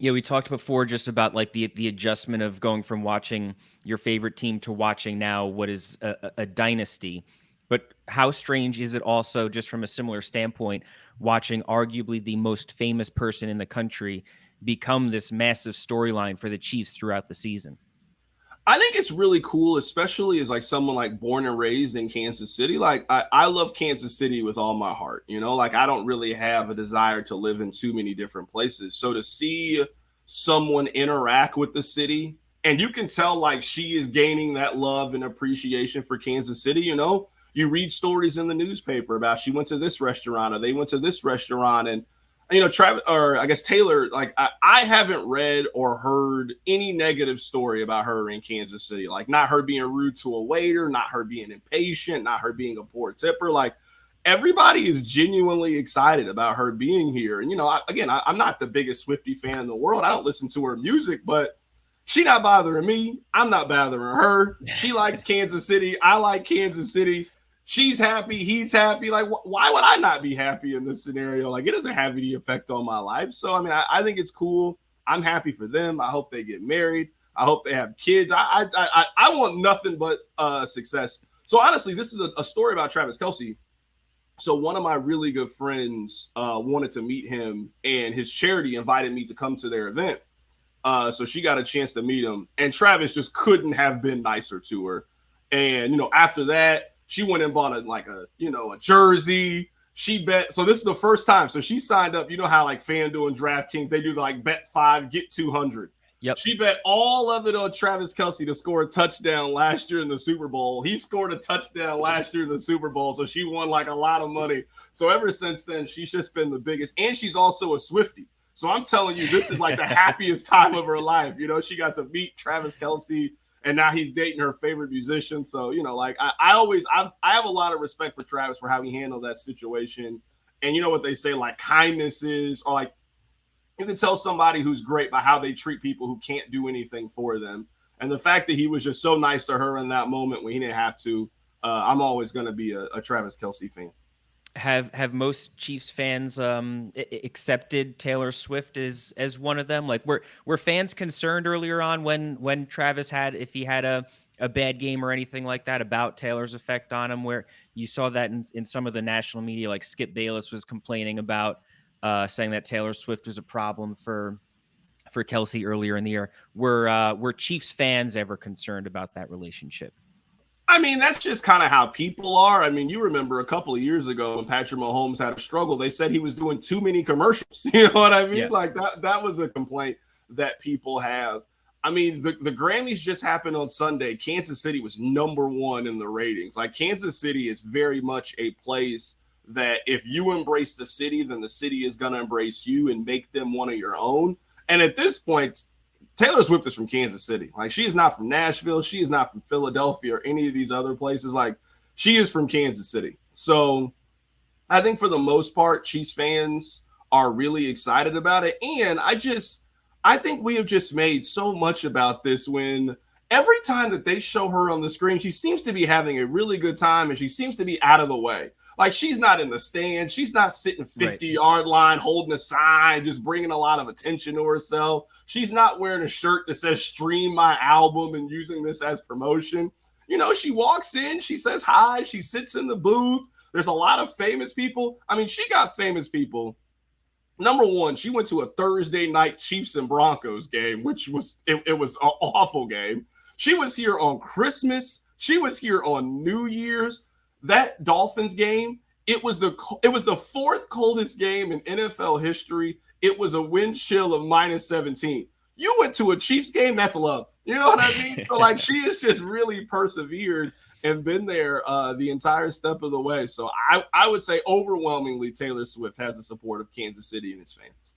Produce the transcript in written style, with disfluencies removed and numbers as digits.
Yeah, we talked before just about like the adjustment of going from watching your favorite team to watching now what is a dynasty. But how strange is it also, just from a similar standpoint, watching arguably the most famous person in the country become this massive storyline for the Chiefs throughout the season? I think it's really cool, especially as like someone like born and raised in Kansas City. Like I love Kansas City with all my heart, you know, like I don't really have a desire to live in too many different places. So to see someone interact with the city, and you can tell like she is gaining that love and appreciation for Kansas City, you know. You read stories in the newspaper about she went to this restaurant or they went to this restaurant, and you know, Travis, or I guess Taylor, like I haven't read or heard any negative story about her in Kansas City. Like not her being rude to a waiter, not her being impatient, not her being a poor tipper. Like everybody is genuinely excited about her being here. And you know, I'm not the biggest Swiftie fan in the world. I don't listen to her music, but she not bothering me. I'm not bothering her. She likes Kansas City. I like Kansas City. She's happy, he's happy. Like, why would I not be happy in this scenario? Like, it doesn't have any effect on my life. So, I mean, I think it's cool. I'm happy for them. I hope they get married. I hope they have kids. I want nothing but success. So, honestly, this is a story about Travis Kelce. So, one of my really good friends wanted to meet him, and his charity invited me to come to their event. So she got a chance to meet him, and Travis just couldn't have been nicer to her. And you know, after that, she went and bought a jersey. She bet. So this is the first time. So she signed up. You know how like FanDuel and DraftKings, they do like bet 5, get 200. Yep. She bet all of it on Travis Kelce to score a touchdown last year in the Super Bowl. He scored a touchdown last year in the Super Bowl, so she won like a lot of money. So ever since then, she's just been the biggest. And she's also a Swiftie. So I'm telling you, this is like the happiest time of her life. You know, she got to meet Travis Kelce, and now he's dating her favorite musician. So, you know, like I have a lot of respect for Travis for how he handled that situation. And you know what they say, like kindness is, or like you can tell somebody who's great by how they treat people who can't do anything for them. And the fact that he was just so nice to her in that moment when he didn't have to, I'm always going to be a Travis Kelce fan. Have most Chiefs fans accepted Taylor Swift as one of them? Like were fans concerned earlier on when Travis had, if he had a bad game or anything like that, about Taylor's effect on him, where you saw that in some of the national media, like Skip Bayless was complaining about, saying that Taylor Swift was a problem for Kelce earlier in the year. Were Chiefs fans ever concerned about that relationship? I mean, that's just kind of how people are. I mean, you remember a couple of years ago when Patrick Mahomes had a struggle, they said he was doing too many commercials. You know what I mean? Yeah. Like that was a complaint that people have. I mean, the Grammys just happened on Sunday. Kansas City was #1 in the ratings. Like Kansas City is very much a place that if you embrace the city, then the city is going to embrace you and make them one of your own. And at this point, Taylor Swift is from Kansas City. Like she is not from Nashville. She is not from Philadelphia or any of these other places. Like she is from Kansas City. So I think for the most part, Chiefs fans are really excited about it. And I think we have just made so much about this when every time that they show her on the screen, she seems to be having a really good time and she seems to be out of the way. Like she's not in the stand. She's not sitting 50-yard line holding a sign, just bringing a lot of attention to herself. She's not wearing a shirt that says stream my album and using this as promotion. You know, she walks in, she says hi, she sits in the booth. There's a lot of famous people. I mean, she got famous people. #1, she went to a Thursday night Chiefs and Broncos game, which was it was an awful game. She was here on Christmas. She was here on New Year's. That Dolphins game, it was the 4th coldest game in NFL history. It was a wind chill of -17. You went to a Chiefs game, that's love. You know what I mean? So like she has just really persevered and been there the entire step of the way. So I would say overwhelmingly Taylor Swift has the support of Kansas City and its fans.